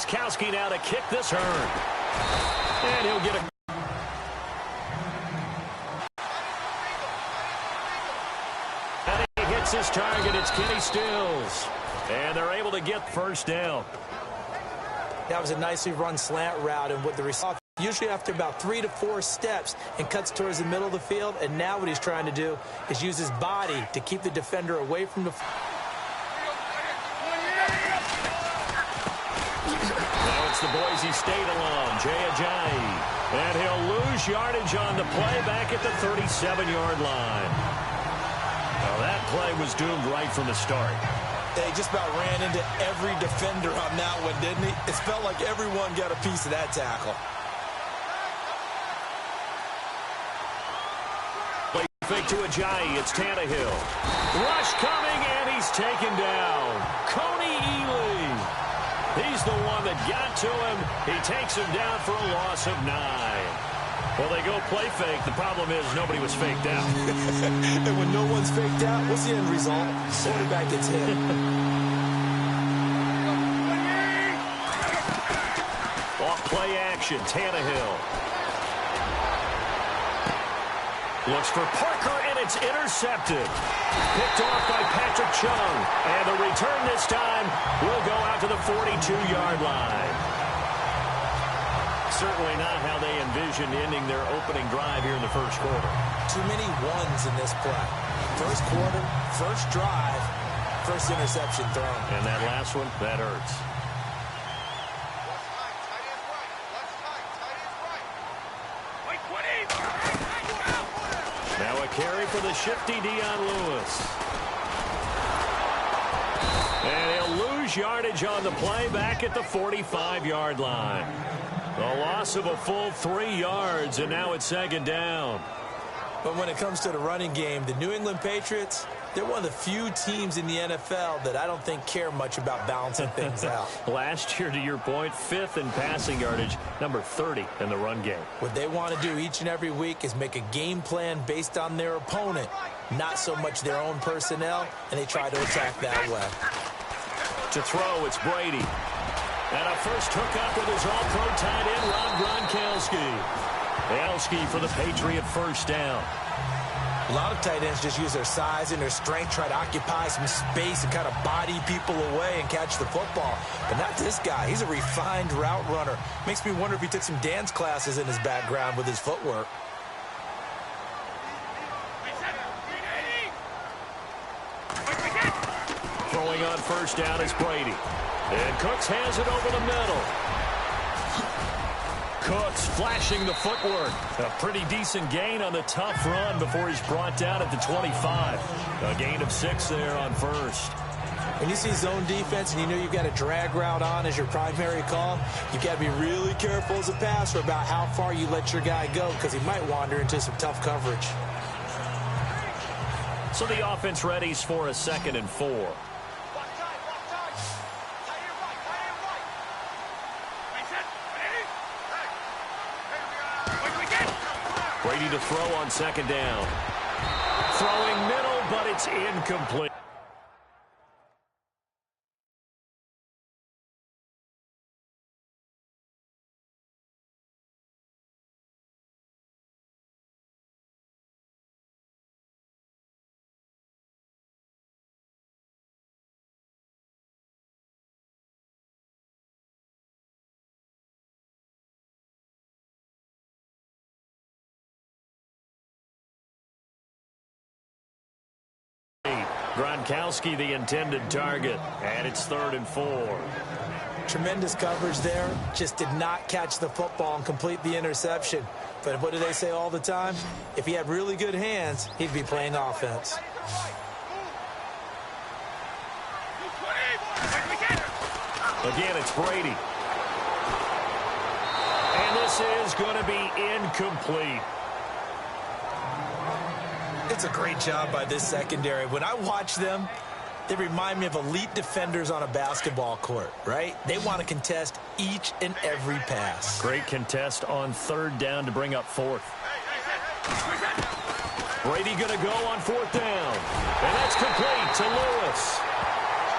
Gronkowski now to kick this return. And he'll get a... And he hits his target. It's Kenny Stills. And they're able to get first down. That was a nicely run slant route, and with the receiver usually after about 3 to 4 steps and cuts towards the middle of the field. And now what he's trying to do is use his body to keep the defender away from the... Now it's the Boise State alum, Jay Ajayi. And he'll lose yardage on the play back at the 37-yard line. Well, that play was doomed right from the start. They just about ran into every defender on that one, didn't he? It felt like everyone got a piece of that tackle. Play fake to Ajayi. It's Tannehill. Rush coming, and he's taken down. Coney Ely. He's the one that got to him. He takes him down for a loss of 9. Well, they go play fake. The problem is nobody was faked out. And when no one's faked out, what's the end result? Quarterback gets hit. Off play action, Tannehill. Looks for Parker, and it's intercepted. Picked off by Patrick Chung. And the return this time will go out to the 42-yard line. Certainly not how they envisioned ending their opening drive here in the first quarter. Too many ones in this play. First quarter, first drive, first interception thrown. And that last one, that hurts. Now a carry for the shifty Dion Lewis. And he'll lose yardage on the play back at the 45-yard line. A loss of a full 3 yards, and now it's second down. But when it comes to the running game, the New England Patriots, they're one of the few teams in the NFL that I don't think care much about balancing things out. Last year, to your point, 5th in passing yardage, number 30 in the run game. What they want to do each and every week is make a game plan based on their opponent, not so much their own personnel, and they try to attack that way. To throw, it's Brady. And a first hookup with his all-pro tight end, Rob Gronkowski. Gronkowski for the Patriot first down. A lot of tight ends just use their size and their strength, try to occupy some space and kind of body people away and catch the football. But not this guy. He's a refined route runner. Makes me wonder if he took some dance classes in his background with his footwork. Throwing on first down is Brady. And Cooks has it over the middle. Cooks flashing the footwork. A pretty decent gain on the tough run before he's brought down at the 25. A gain of 6 there on first. When you see zone defense and you know you've got a drag route on as your primary call, you've got to be really careful as a passer about how far you let your guy go because he might wander into some tough coverage. So the offense readies for a 2nd and 4. Brady to throw on 2nd down. Throwing middle, but it's incomplete. Gronkowski the intended target, and it's 3rd and 4. Tremendous coverage there. Just did not catch the football and complete the interception. But what do they say all the time? If he had really good hands, he'd be playing offense. Again, it's Brady. And this is going to be incomplete. It's a great job by this secondary. When I watch them, they remind me of elite defenders on a basketball court, right? They want to contest each and every pass. Great contest on 3rd down to bring up 4th. Brady going to go on 4th down. And that's complete to Lewis.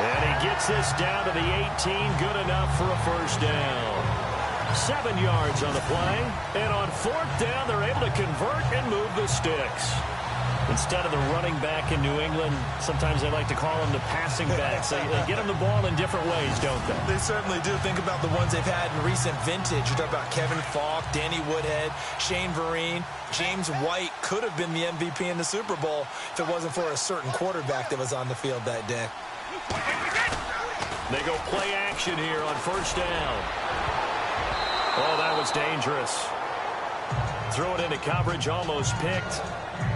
And he gets this down to the 18, good enough for a first down. 7 yards on the play, and on fourth down, they're able to convert and move the sticks. Instead of the running back in New England, sometimes they like to call them the passing backs. They get them the ball in different ways, don't they? They certainly do. Think about the ones they've had in recent vintage. You talk about Kevin Falk, Danny Woodhead, Shane Vereen. James White could have been the MVP in the Super Bowl if it wasn't for a certain quarterback that was on the field that day. They go play action here on first down. Oh, that was dangerous. Throw it into coverage, almost picked.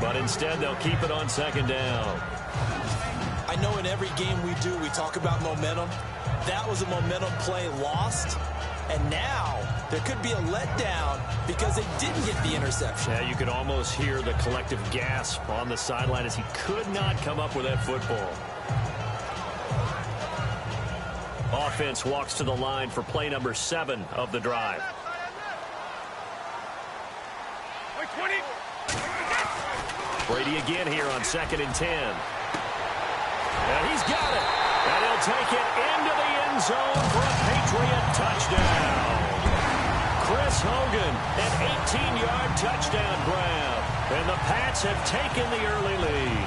But instead, they'll keep it on second down. I know in every game we do, we talk about momentum. That was a momentum play lost. And now there could be a letdown because they didn't get the interception. Yeah, you could almost hear the collective gasp on the sideline as he could not come up with that football. Offense walks to the line for play number 7 of the drive. Brady again here on 2nd and 10. And he's got it. And he'll take it into the end zone for a Patriot touchdown. Chris Hogan, an 18-yard touchdown grab. And the Pats have taken the early lead.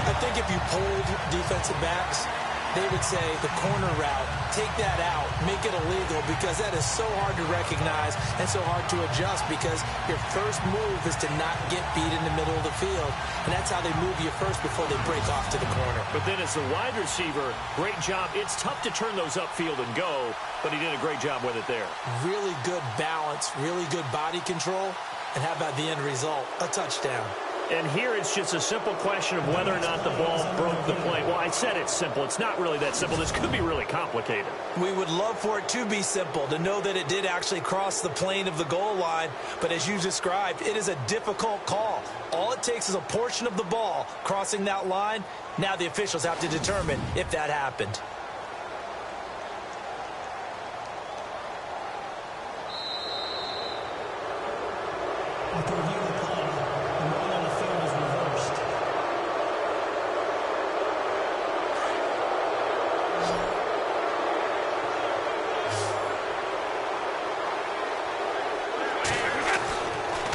I think if you polled defensive backs, they would say the corner route, take that out, make it illegal, because that is so hard to recognize and so hard to adjust, because your first move is to not get beat in the middle of the field, and that's how they move you first before they break off to the corner. But then as the wide receiver, great job. It's tough to turn those upfield and go, but he did a great job with it there. Really good balance, really good body control, and how about the end result? A touchdown. And here it's just a simple question of whether or not the ball broke the plane. Well, I said it's simple. It's not really that simple. This could be really complicated. We would love for it to be simple, to know that it did actually cross the plane of the goal line. But as you described, it is a difficult call. All it takes is a portion of the ball crossing that line. Now the officials have to determine if that happened.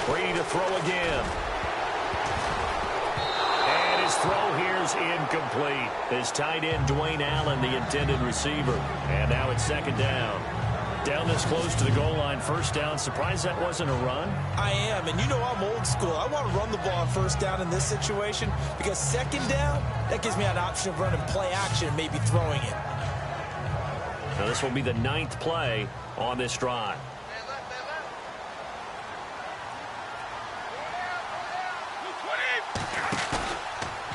Brady to throw again. And his throw here's incomplete. His tight end, Dwayne Allen, the intended receiver. And now it's second down. Down this close to the goal line, first down. Surprised that wasn't a run? I am, and you know I'm old school. I want to run the ball on first down in this situation, because second down, that gives me an option of running play action and maybe throwing it. Now this will be the 9th play on this drive.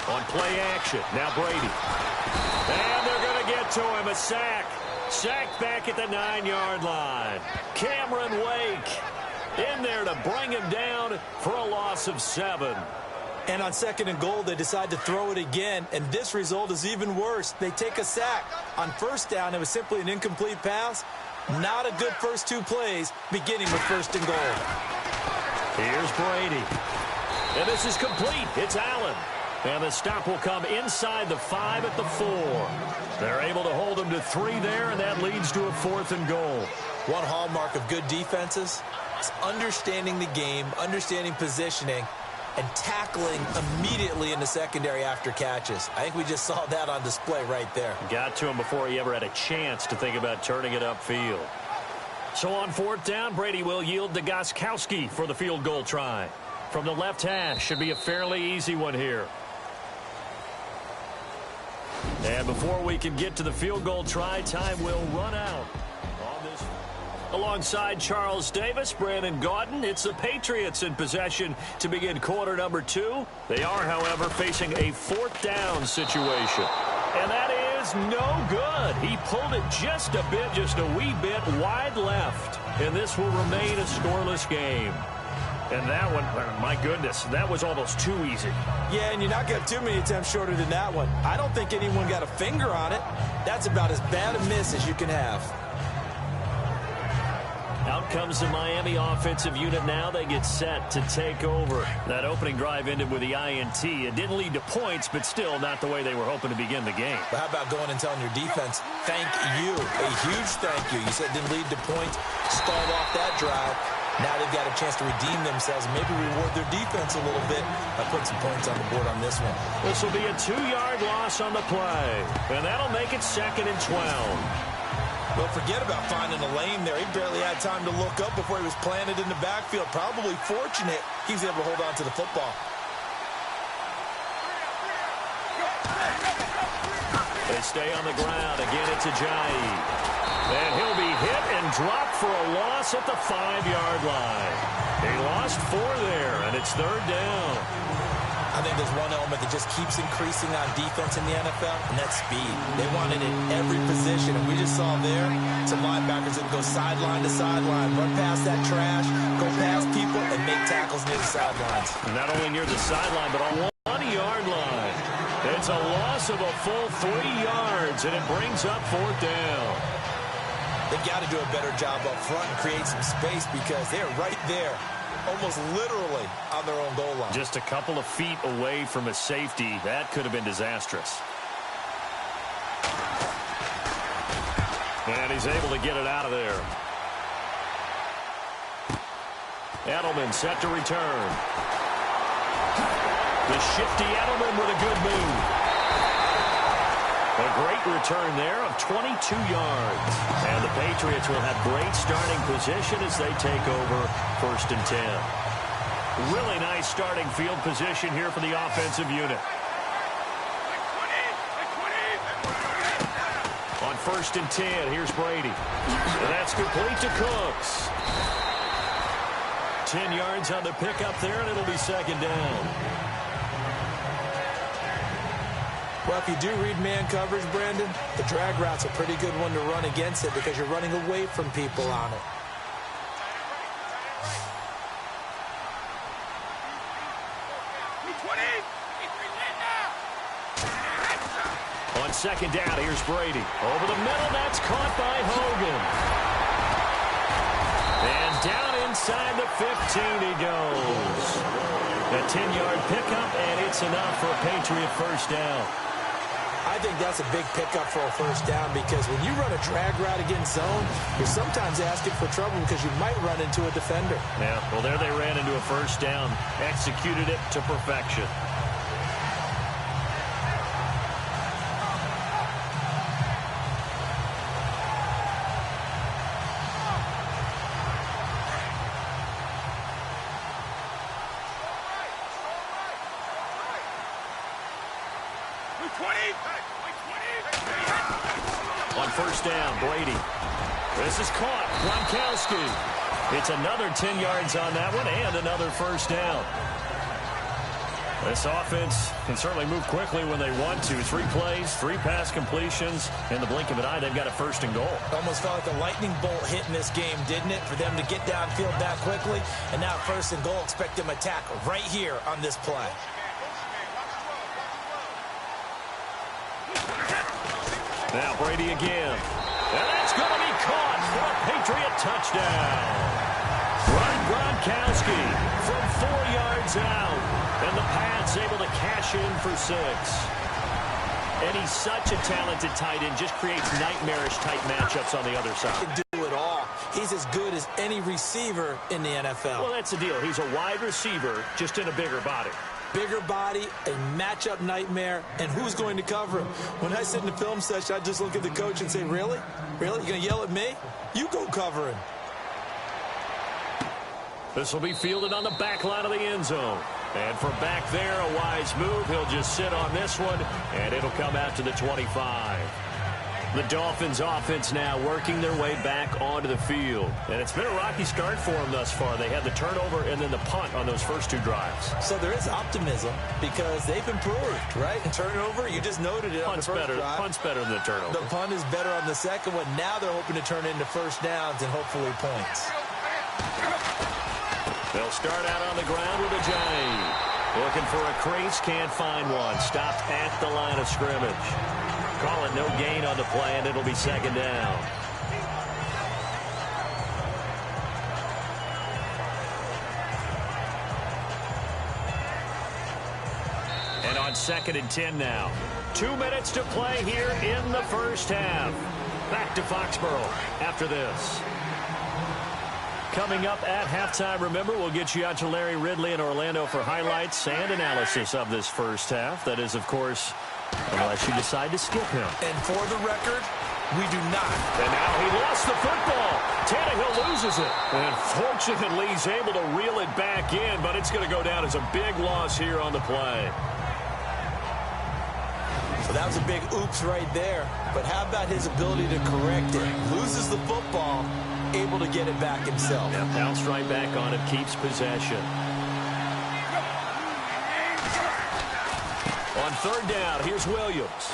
On play action, now Brady. And they're going to get to him, a sack. Sacked back at the 9-yard line. Cameron Wake in there to bring him down for a loss of 7. And on 2nd and goal, they decide to throw it again, and this result is even worse. They take a sack. On first down, it was simply an incomplete pass. Not a good first 2 plays, beginning with 1st and goal. Here's Brady. And this is complete. It's Allen. And the stop will come inside the 5 at the 4. They're able to hold him to 3 there, and that leads to a 4th and goal. One hallmark of good defenses is understanding the game, understanding positioning, and tackling immediately in the secondary after catches. I think we just saw that on display right there. Got to him before he ever had a chance to think about turning it upfield. So on 4th down, Brady will yield to Gostkowski for the field goal try. From the left hash, should be a fairly easy one here. And before we can get to the field goal try, time will run out on this. Alongside Charles Davis, Brandon Gaudin, it's the Patriots in possession to begin quarter number 2. They are, however, facing a 4th down situation. And that is no good. He pulled it just a bit, just a wee bit wide left. And this will remain a scoreless game. And that one, my goodness, that was almost too easy. Yeah, and you're not going to have too many attempts shorter than that one. I don't think anyone got a finger on it. That's about as bad a miss as you can have. Out comes the Miami offensive unit now. They get set to take over. That opening drive ended with the INT. It didn't lead to points, but still not the way they were hoping to begin the game. But how about going and telling your defense, thank you, a huge thank you. You said it didn't lead to points, start off that drive. Now they've got a chance to redeem themselves, maybe reward their defense a little bit by putting some points on the board on this one. This will be a 2-yard loss on the play, and that'll make it 2nd and 12. Don't forget about finding a lane there. He barely had time to look up before he was planted in the backfield. Probably fortunate he was able to hold on to the football. They stay on the ground. Again, it's Ajayi. And he'll be hit and dropped for a loss at the 5-yard line. He lost 4 there, and it's 3rd down. I think there's one element that just keeps increasing on defense in the NFL, and that's speed. They want it in every position, and we just saw there some linebackers that go sideline to sideline, run past that trash, go past people, and make tackles near the sidelines. Not only near the sideline, but on 1-yard line. It's a loss of a full 3 yards, and it brings up 4th down. They've got to do a better job up front and create some space because they're right there, almost literally on their own goal line. Just a couple of feet away from a safety. That could have been disastrous. And he's able to get it out of there. Edelman set to return. The shifty Edelman with a good move. A great return there of 22 yards. And the Patriots will have great starting position as they take over 1st and 10. Really nice starting field position here for the offensive unit. On 1st and 10, here's Brady. And that's complete to Cooks. 10 yards on the pickup there, and it'll be 2nd down. Well, if you do read man coverage, Brandon, the drag route's a pretty good one to run against it because you're running away from people on it. On 2nd down, here's Brady. Over the middle, that's caught by Hogan. And down inside the 15 he goes. A 10-yard pickup, and it's enough for a Patriot 1st down. I think that's a big pickup for a 1st down because when you run a drag route against zone, you're sometimes asking for trouble because you might run into a defender. Yeah, well, there they ran into a 1st down, executed it to perfection. On 1st down, Brady. This is caught. Gronkowski. It's another 10 yards on that one and another 1st down. This offense can certainly move quickly when they want to. 3 plays, 3 pass completions. In the blink of an eye, they've got a 1st and goal. Almost felt like a lightning bolt hit in this game, didn't it? For them to get downfield that quickly. And now 1st and goal, expect them to attack right here on this play. Now Brady again. And that's going to be caught for a Patriot touchdown. Gronkowski from 4 yards out. And the Pats able to cash in for 6. And he's such a talented tight end. Just creates nightmarish-type matchups on the other side. He can do it all. He's as good as any receiver in the NFL. Well, that's the deal. He's a wide receiver, just in a bigger body. Bigger body, a matchup nightmare, and who's going to cover him? When I sit in the film session, I just look at the coach and say, really? Really? You going to yell at me? You go cover him. This will be fielded on the back line of the end zone. And from back there, a wise move. He'll just sit on this one, and it'll come out to the 25. The Dolphins offense now working their way back onto the field. And it's been a rocky start for them thus far. They had the turnover and then the punt on those first 2 drives. So there is optimism because they've improved, right? Turnover, you just noted it on the first drive. Punt's better than the turnover. The punt is better on the second one. Now they're hoping to turn into 1st downs and hopefully points. They'll start out on the ground with Ajayi. Looking for a crease, can't find one. Stopped at the line of scrimmage. Call it no gain on the play, and it'll be 2nd down. And on 2nd and 10 now. 2 minutes to play here in the first half. Back to Foxborough after this. Coming up at halftime, remember, we'll get you out to Larry Ridley in Orlando for highlights and analysis of this first half. That is, of course, unless you decide to skip him. And for the record, we do not. And now he lost the football. Tannehill loses it. And fortunately, he's able to reel it back in, but it's going to go down as a big loss here on the play. So that was a big oops right there. But how about his ability to correct it? Loses the football, able to get it back himself. Yeah, bounced right back on it, keeps possession. On 3rd down, here's Williams.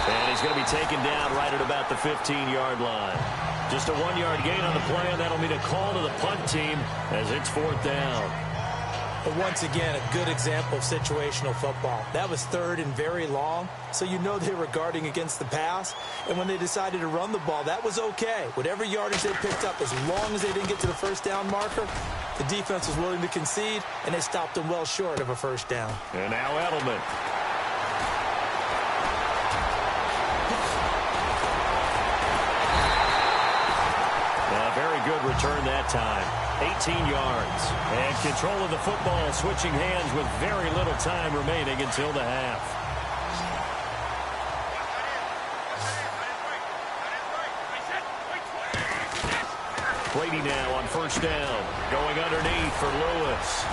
And he's going to be taken down right at about the 15-yard line. Just a 1-yard gain on the play, and that'll mean a call to the punt team as it's 4th down. But once again, a good example of situational football. That was 3rd and very long, so you know they were guarding against the pass. And when they decided to run the ball, that was okay. Whatever yardage they picked up, as long as they didn't get to the 1st down marker, the defense was willing to concede, and they stopped them well short of a 1st down. And now Edelman. Very good return that time. 18 yards. And control of the football, switching hands with very little time remaining until the half. Brady now on 1st down. Going underneath for Lewis.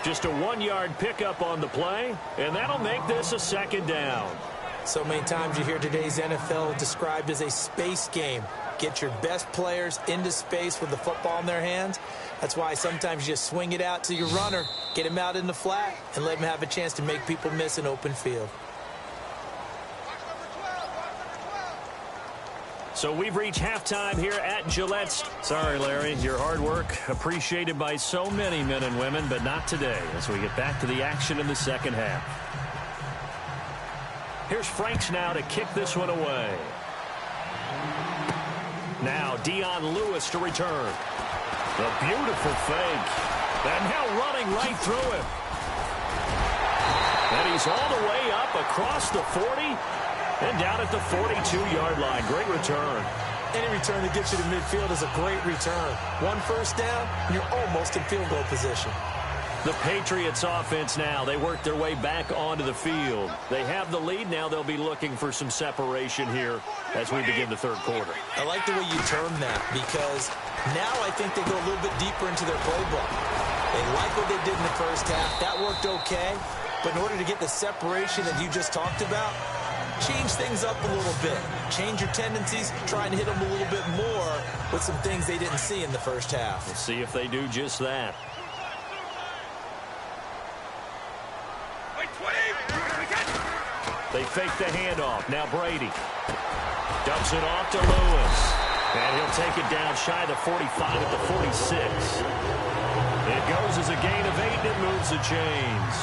Just a 1-yard pickup on the play, and that'll make this a 2nd down. So many times you hear today's NFL described as a space game. Get your best players into space with the football in their hands. That's why sometimes you just swing it out to your runner, get him out in the flat, and let him have a chance to make people miss an open field. So we've reached halftime here at Gillette's. Sorry, Larry, your hard work appreciated by so many men and women, but not today as we get back to the action in the 2nd half. Here's Franks now to kick this one away. Now Dion Lewis to return. The beautiful fake. And now running right through him. And he's all the way up across the 40 and down at the 42-yard line. Great return. Any return that gets you to midfield is a great return. 1 1st down, and you're almost in field goal position. The Patriots offense now, they work their way back onto the field. They have the lead. Now they'll be looking for some separation here as we begin the 3rd quarter. I like the way you term that because now I think they go a little bit deeper into their playbook. They like what they did in the 1st half. That worked okay. But in order to get the separation that you just talked about, change things up a little bit. Change your tendencies, try and hit them a little bit more with some things they didn't see in the 1st half. We'll see if they do just that. They fake the handoff. Now Brady dumps it off to Lewis. And he'll take it down shy of the 45 at the 46. It goes as a gain of 8, and it moves the chains.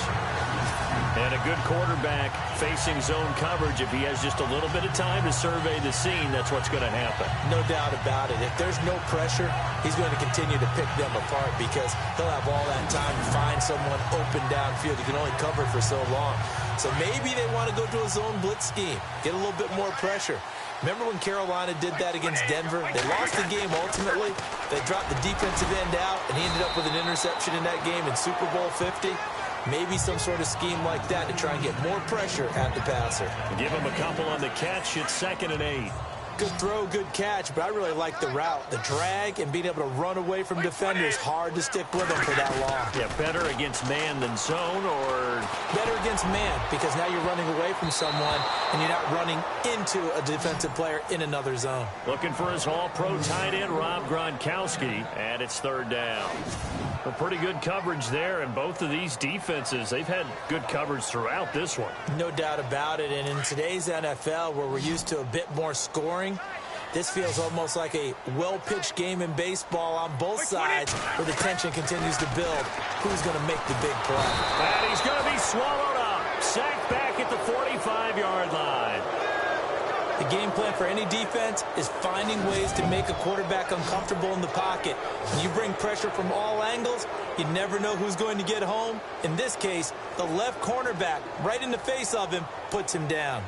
And a good quarterback facing zone coverage. If he has just a little bit of time to survey the scene, that's what's going to happen. No doubt about it. If there's no pressure, he's going to continue to pick them apart because he'll have all that time to find someone open downfield. He can only cover for so long. So maybe they want to go to a zone blitz scheme, get a little bit more pressure. Remember when Carolina did that against Denver? They lost the game ultimately. They dropped the defensive end out, and he ended up with an interception in that game in Super Bowl 50. Maybe some sort of scheme like that to try and get more pressure at the passer. Give him a couple on the catch. It's 2nd and 8. Good throw, good catch, but I really like the route. The drag and being able to run away from defenders, hard to stick with them for that long. Yeah, better against man than zone, or? Better against man, because now you're running away from someone and you're not running into a defensive player in another zone. Looking for his all-pro tight end, Rob Gronkowski, and it's 3rd down. Well, pretty good coverage there, and both of these defenses, they've had good coverage throughout this one. No doubt about it, and in today's NFL, where we're used to a bit more scoring, this feels almost like a well-pitched game in baseball on both sides, where the tension continues to build. Who's going to make the big play? And he's going to be swallowed up. Sacked back at the 45-yard line. The game plan for any defense is finding ways to make a quarterback uncomfortable in the pocket. When you bring pressure from all angles, you never know who's going to get home. In this case, the left cornerback, right in the face of him, puts him down.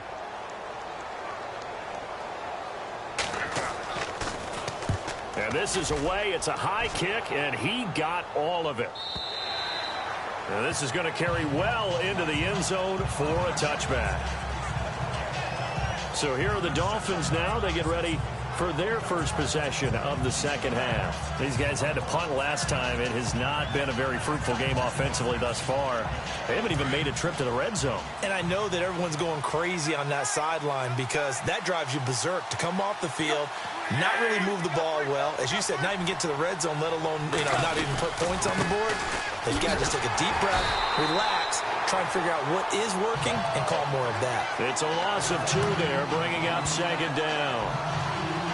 And this is away. It's a high kick, and he got all of it. And this is going to carry well into the end zone for a touchback. So here are the Dolphins now. They get ready for their first possession of the second half. These guys had to punt last time. It has not been a very fruitful game offensively thus far. They haven't even made a trip to the red zone. And I know that everyone's going crazy on that sideline because that drives you berserk to come off the field, not really move the ball well. As you said, not even get to the red zone, let alone, not even put points on the board. They've got to just take a deep breath, relax, try and figure out what is working, and call more of that. It's a loss of 2 there, bringing up second down.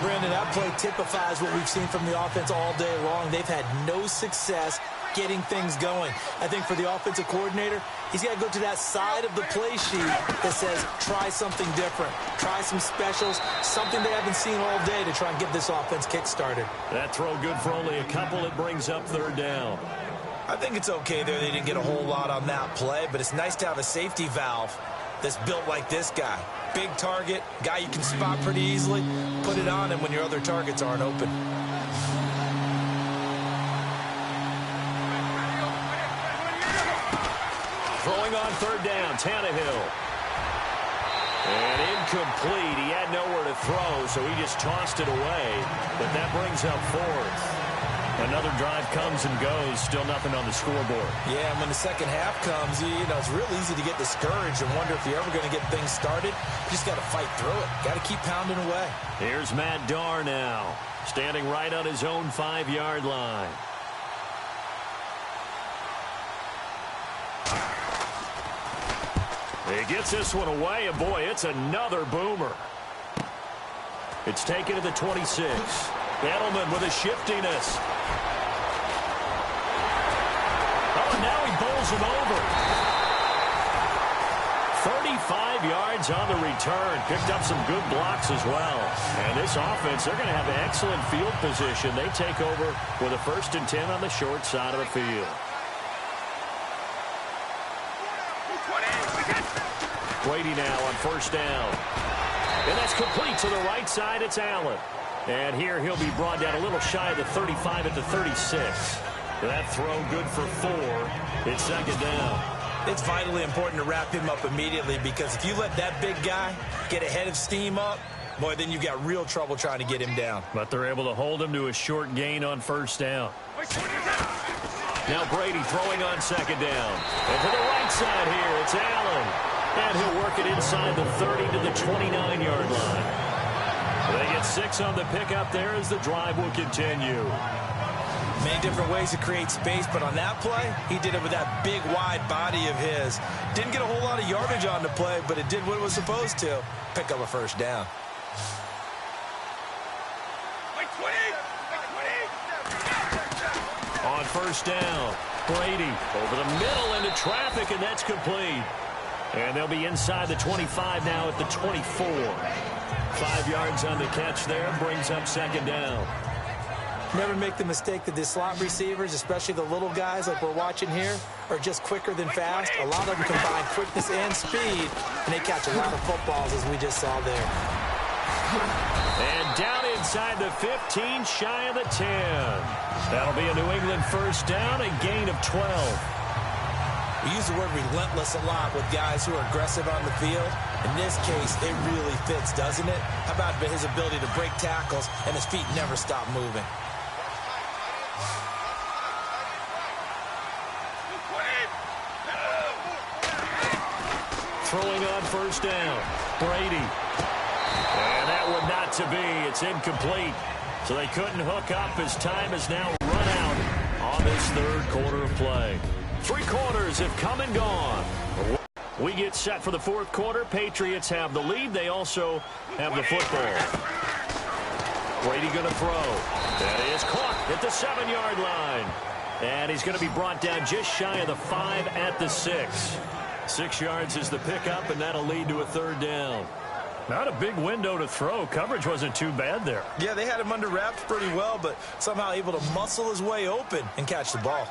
Brandon, that play typifies what we've seen from the offense all day long. They've had no success getting things going. I think for the offensive coordinator, he's got to go to that side of the play sheet that says, try something different. Try some specials, something they haven't seen all day to try and get this offense kick-started. That throw good for only a couple. It brings up third down. I think it's okay there. They didn't get a whole lot on that play, but it's nice to have a safety valve that's built like this guy. Big target, guy you can spot pretty easily. Put it on him when your other targets aren't open. Throwing on third down, Tannehill. And incomplete. He had nowhere to throw, so he just tossed it away. But that brings up fourth. Another drive comes and goes. Still nothing on the scoreboard. Yeah, and when the second half comes, it's real easy to get discouraged and wonder if you're ever going to get things started. You just got to fight through it. Got to keep pounding away. Here's Matt Darr now, standing right on his own 5-yard line. He gets this one away, and boy, it's another boomer. It's taken to the 26. Edelman with a shiftiness. Oh, and now he bowls him over. 35 yards on the return. Picked up some good blocks as well. And this offense, they're going to have excellent field position. They take over with a 1st and 10 on the short side of the field. Brady now on first down. And that's complete to the right side. It's Allen. And here he'll be brought down a little shy of the 35 at the 36. That throw good for 4. It's second down. It's vitally important to wrap him up immediately because if you let that big guy get ahead of steam up, boy, then you've got real trouble trying to get him down. But they're able to hold him to a short gain on first down. Now Brady throwing on second down. And to the right side here, it's Allen. And he'll work it inside the 30 to the 29-yard line. They get 6 on the pickup there as the drive will continue. Many different ways to create space, but on that play, he did it with that big, wide body of his. Didn't get a whole lot of yardage on the play, but it did what it was supposed to. Pick up a first down. On first down, Brady over the middle into traffic, and that's complete. And they'll be inside the 25 now at the 24. 5 yards on the catch there, brings up second down. Never make the mistake that the slot receivers, especially the little guys like we're watching here, are just quicker than fast. A lot of them combine quickness and speed, and they catch a lot of footballs, as we just saw there. And down inside the 15, shy of the 10. That'll be a New England first down, a gain of 12. We use the word relentless a lot with guys who are aggressive on the field. In this case, it really fits, doesn't it? How about his ability to break tackles and his feet never stop moving? Throwing on first down, Brady. And that one not to be. It's incomplete. So they couldn't hook up as time has now run out on this third quarter of play. 3 quarters have come and gone. We get set for the fourth quarter. Patriots have the lead. They also have the football. Brady going to throw. That is caught at the 7-yard line. And he's going to be brought down just shy of the 5 at the 6. 6 yards is the pickup, and that'll lead to a third down. Not a big window to throw. Coverage wasn't too bad there. Yeah, they had him under wraps pretty well, but somehow able to muscle his way open and catch the ball.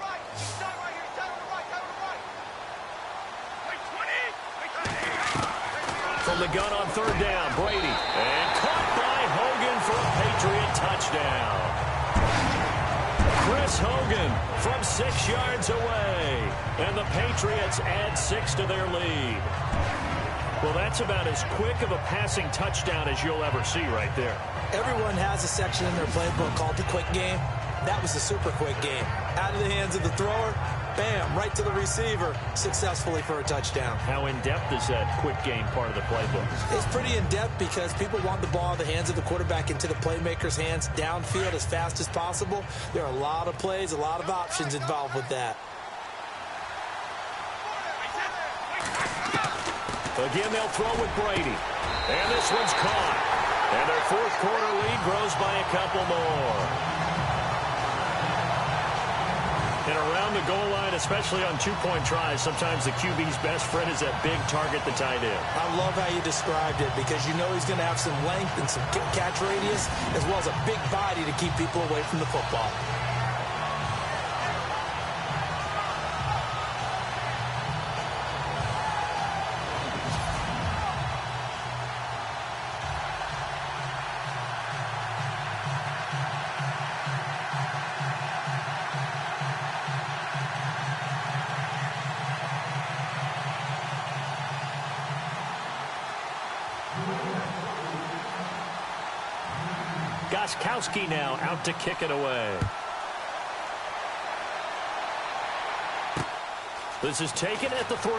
From the gun on third down, Brady. And caught by Hogan for a Patriot touchdown. Chris Hogan from 6 yards away. And the Patriots add 6 to their lead. Well, that's about as quick of a passing touchdown as you'll ever see right there. Everyone has a section in their playbook called the quick game. That was the super quick game. Out of the hands of the thrower, bam, right to the receiver, successfully for a touchdown. How in-depth is that quick game part of the playbook? It's pretty in-depth because people want the ball in the hands of the quarterback into the playmaker's hands downfield as fast as possible. There are a lot of plays, a lot of options involved with that. Again, they'll throw with Brady. And this one's caught. And their fourth quarter lead grows by a couple more. And around the goal line, especially on two-point tries, sometimes the QB's best friend is that big target, the tight end. I love how you described it because you know he's going to have some length and some catch radius as well as a big body to keep people away from the football. Gostkowski now out to kick it away. This is taken at the 3.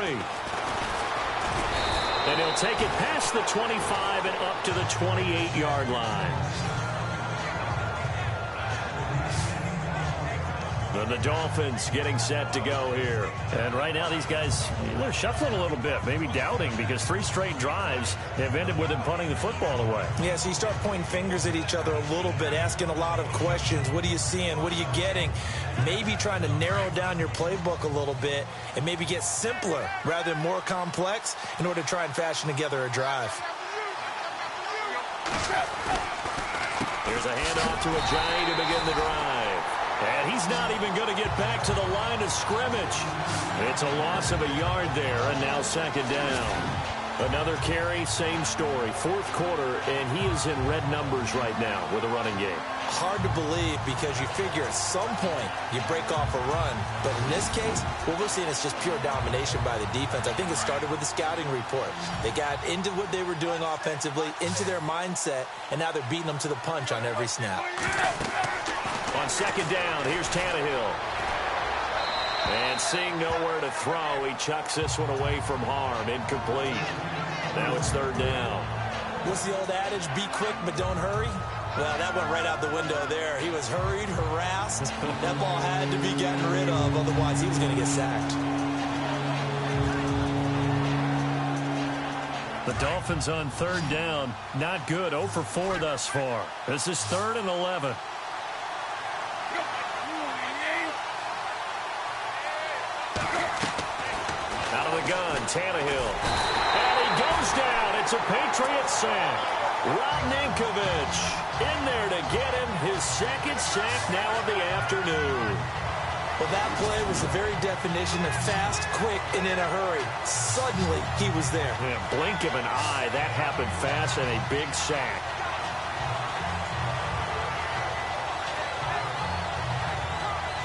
And he'll take it past the 25 and up to the 28-yard line. And the Dolphins getting set to go here. And right now these guys, they're shuffling a little bit, maybe doubting, because 3 straight drives have ended with them punting the football away. Yeah, so you start pointing fingers at each other a little bit, asking a lot of questions. What are you seeing? What are you getting? Maybe trying to narrow down your playbook a little bit and maybe get simpler rather than more complex in order to try and fashion together a drive. Here's a handoff to Ajayi to begin the drive. And he's not even going to get back to the line of scrimmage. It's a loss of a yard there, and now second down. Another carry, same story. Fourth quarter, and he is in red numbers right now with a running game. Hard to believe because you figure at some point you break off a run. But in this case, what we're seeing is just pure domination by the defense. I think it started with the scouting report. They got into what they were doing offensively, into their mindset, and now they're beating them to the punch on every snap. On second down, here's Tannehill. And seeing nowhere to throw, he chucks this one away from harm. Incomplete. Now it's third down. What's the old adage? Be quick, but don't hurry? Well, that went right out the window there. He was hurried, harassed. That ball had to be gotten rid of, otherwise he was going to get sacked. The Dolphins on third down. Not good. 0 for 4 thus far. This is 3rd and 11. Out of the gun, Tannehill. And he goes down. It's a Patriot sack. Rob Ninkovich in there to get him his second sack now of the afternoon. Well, that play was the very definition of fast, quick, and in a hurry. Suddenly, he was there. Yeah, blink of an eye. That happened fast and a big sack.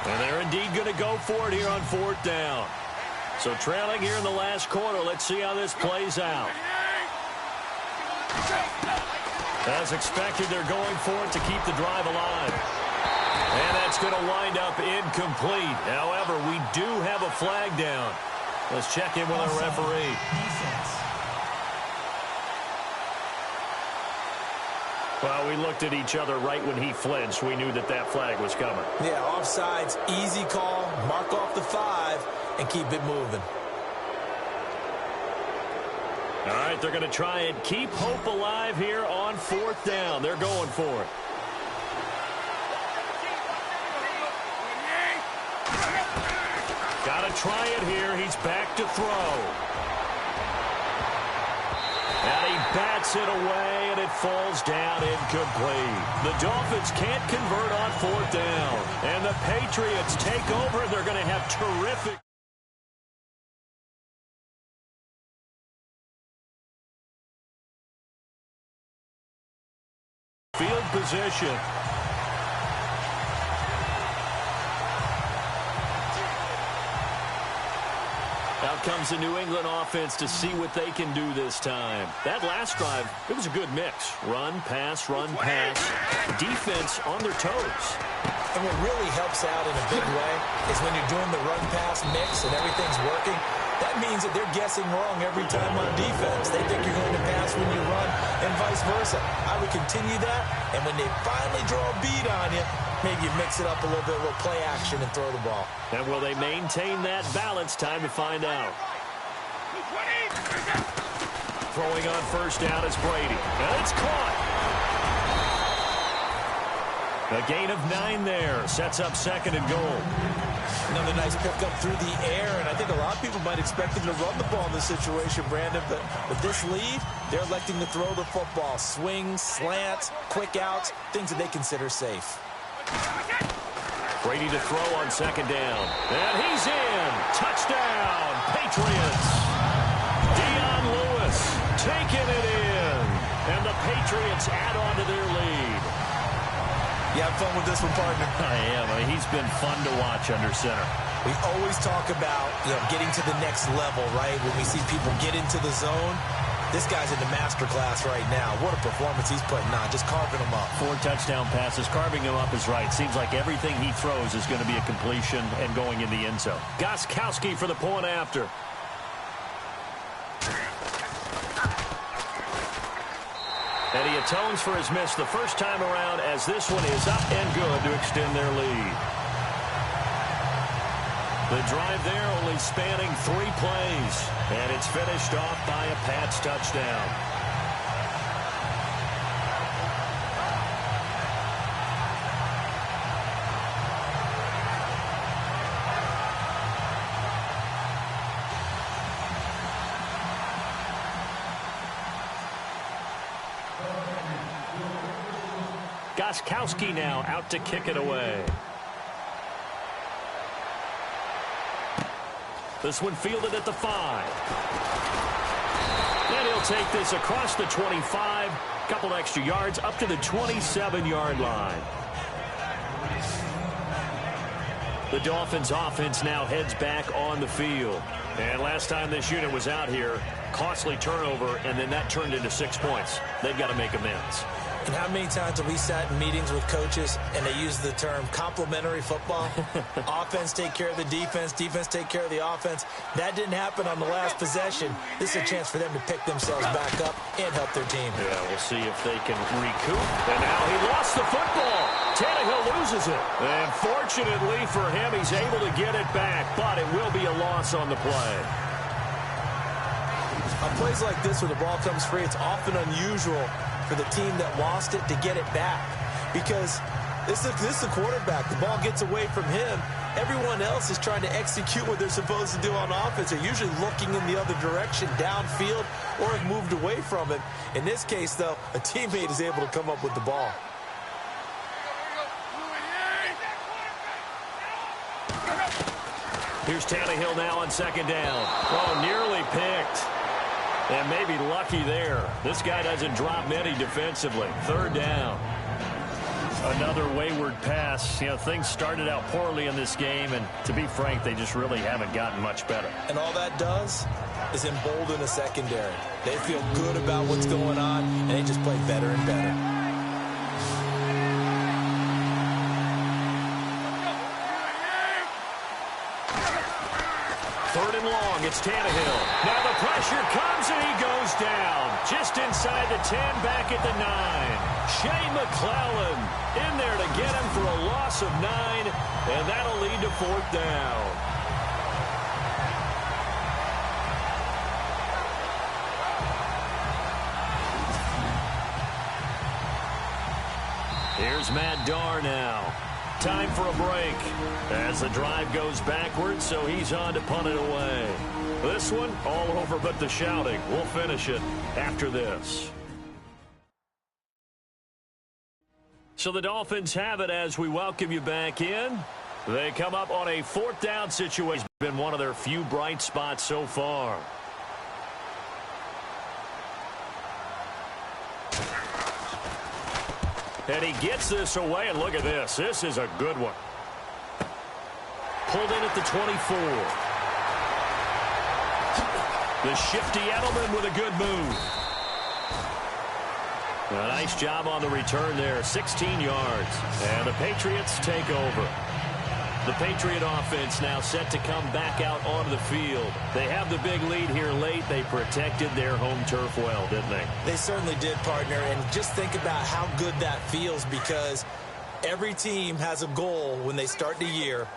And they're indeed going to go for it here on fourth down. So trailing here in the last quarter. Let's see how this plays out. As expected, they're going for it to keep the drive alive. And that's going to wind up incomplete. However, we do have a flag down. Let's check in with our referee. Well, we looked at each other right when he flinched. We knew that that flag was coming. Yeah, offsides, easy call, mark off the 5, and keep it moving. All right, they're going to try and keep hope alive here on fourth down. They're going for it. Got to try it here. He's back to throw. And he bats it away, and it falls down incomplete. The Dolphins can't convert on 4th down. And the Patriots take over, and they're going to have terrific field position. Out comes the New England offense to see what they can do this time. That last drive, it was a good mix. Run, pass, defense on their toes. And what really helps out in a big way is when you're doing the run-pass mix and everything's working, that means that they're guessing wrong every time on defense. They think you're going to pass when you run and vice versa. I would continue that, and when they finally draw a beat on you, maybe you mix it up a little bit, a little play action, and throw the ball. And will they maintain that balance? Time to find out. Throwing on 1st down is Brady. And it's caught. A gain of 9 there. Sets up 2nd and goal. Another nice pickup through the air, and I think a lot of people might expect them to run the ball in this situation, Brandon, but with this lead, they're electing to throw the football. Swings, slants, quick outs, things that they consider safe. Brady to throw on 2nd down. And he's in. Touchdown, Patriots. Dion Lewis taking it in. And the Patriots add on to their lead. You have fun with this one, partner? I am. He's been fun to watch under center. We always talk about, getting to the next level, right? When we see people get into the zone, this guy's in the master class right now. What a performance he's putting on, just carving them up. 4 touchdown passes. Carving him up is right. Seems like everything he throws is going to be a completion and going in the end zone. Gostkowski for the point after. And he atones for his miss the first time around, as this one is up and good to extend their lead. The drive there only spanning 3 plays, and it's finished off by a Pats touchdown. Gostkowski now out to kick it away. This one fielded at the 5. And he'll take this across the 25. Couple extra yards up to the 27-yard line. The Dolphins offense now heads back on the field. And last time this unit was out here, costly turnover, and then that turned into 6 points. They've got to make amends. And how many times have we sat in meetings with coaches and they use the term complementary football? Offense take care of the defense, defense take care of the offense. That didn't happen on the last possession. This is a chance for them to pick themselves back up and help their team. Yeah, we'll see if they can recoup. And now he lost the football. Tannehill loses it. And fortunately for him, he's able to get it back, but it will be a loss on the play. On plays like this where the ball comes free, it's often unusual for the team that lost it to get it back, because this is the quarterback. The ball gets away from him. Everyone else is trying to execute what they're supposed to do on offense. They're usually looking in the other direction, downfield, or have moved away from it. In this case, though, a teammate is able to come up with the ball. Here's Tannehill now on 2nd down. Oh, nearly picked. And maybe lucky there. This guy doesn't drop many defensively. 3rd down. Another wayward pass. Things started out poorly in this game, and to be frank, they just really haven't gotten much better. And all that does is embolden a secondary. They feel good about what's going on, and they just play better and better. Third and long, it's Tannehill. Now the pressure comes and he goes down. Just inside the 10, back at the 9. Shea McClellan in there to get him for a loss of 9, and that'll lead to 4th down. Here's Matt Darr now. Time for a break as the drive goes backwards, so he's on to punt it away. This one, all over but the shouting. We'll finish it after this. So the Dolphins have it as we welcome you back in. They come up on a 4th down situation. It's been one of their few bright spots so far. And he gets this away, and look at this. This is a good one. Pulled in at the 24. The shifty Edelman with a good move. A nice job on the return there, 16 yards. And the Patriots take over. The Patriot offense now set to come back out onto the field. They have the big lead here late. They protected their home turf well, didn't they? They certainly did, partner. And just think about how good that feels, because every team has a goal when they start the year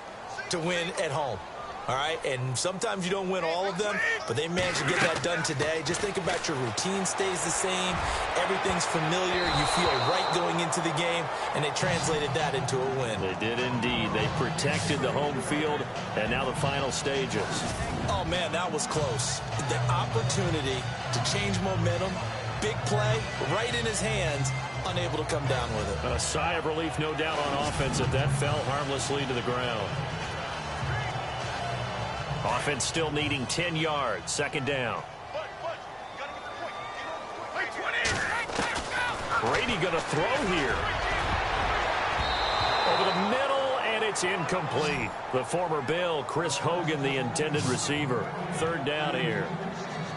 to win at home. All right, and sometimes you don't win all of them, but they managed to get that done today. Just think about your routine stays the same. Everything's familiar. You feel right going into the game, and they translated that into a win. They did indeed. They protected the home field, and now the final stages. Oh, man, that was close. The opportunity to change momentum, big play, right in his hands, unable to come down with it. A sigh of relief, no doubt, on offense that fell harmlessly to the ground. Offense still needing 10 yards. 2nd down. Brady going to throw here. Over the middle, and it's incomplete. The former Bill, Chris Hogan, the intended receiver. 3rd down here.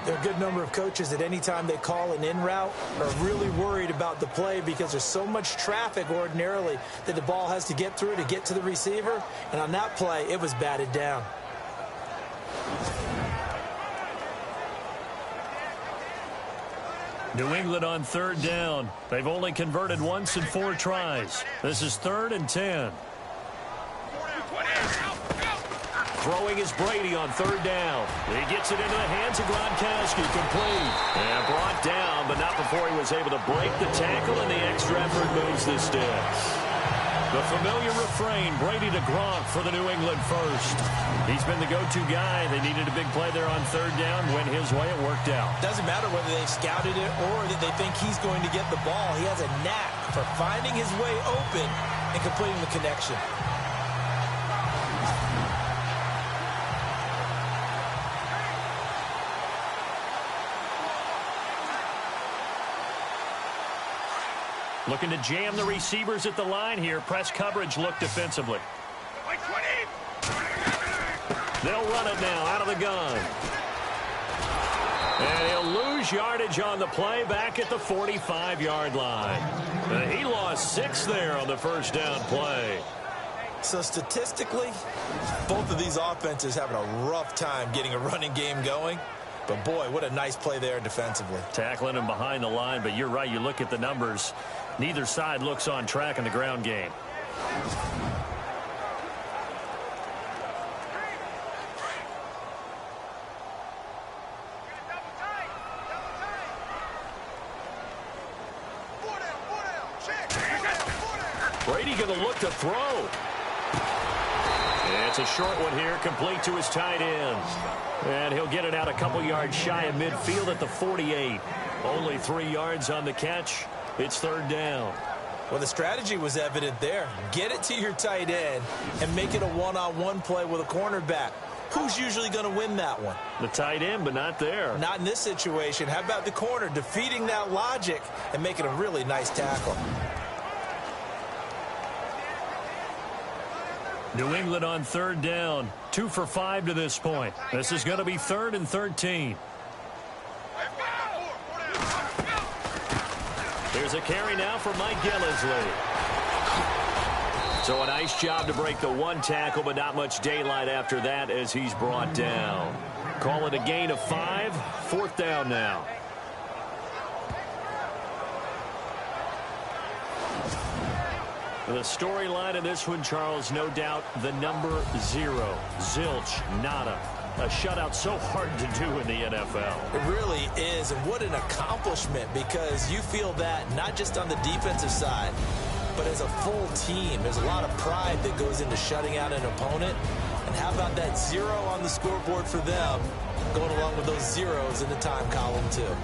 There are a good number of coaches that any time they call an in route are really worried about the play, because there's so much traffic ordinarily that the ball has to get through to get to the receiver. And on that play, it was batted down. New England on 3rd down. They've only converted once in 4 tries. This is 3rd and 10. Throwing is Brady on 3rd down. He gets it into the hands of Gronkowski, complete. And brought down, but not before he was able to break the tackle, and the extra effort moves the sticks. The familiar refrain, Brady to Gronk for the New England first. He's been the go-to guy. They needed a big play there on 3rd down. Went his way, it worked out. Doesn't matter whether they've scouted it or that they think he's going to get the ball. He has a knack for finding his way open and completing the connection. Looking to jam the receivers at the line here. Press coverage look defensively. They'll run it now out of the gun. And he'll lose yardage on the play back at the 45-yard line. He lost 6 there on the 1st down play. So statistically, both of these offenses having a rough time getting a running game going. But, boy, what a nice play there defensively. Tackling him behind the line, but you're right. You look at the numbers. Neither side looks on track in the ground game. Brady going to look to throw. And it's a short one here, complete to his tight end. And he'll get it out a couple yards shy of midfield at the 48. Only 3 yards on the catch. It's 3rd down. Well, the strategy was evident there. Get it to your tight end and make it a one-on-one play with a cornerback. Who's usually going to win that one? The tight end, but not there. Not in this situation. How about the corner defeating that logic and making a really nice tackle? New England on 3rd down. 2 for 5 to this point. This is going to be 3rd and 13. Here's a carry now for Mike Gillisley. So a nice job to break the 1 tackle, but not much daylight after that as he's brought down. Call it a gain of 5. 4th down now. The storyline in this one, Charles, no doubt the number 0. Zilch, nada. A shutout so hard to do in the NFL. It really is, and what an accomplishment, because you feel that not just on the defensive side, but as a full team, there's a lot of pride that goes into shutting out an opponent. And how about that 0 on the scoreboard for them, going along with those zeros in the time column, too?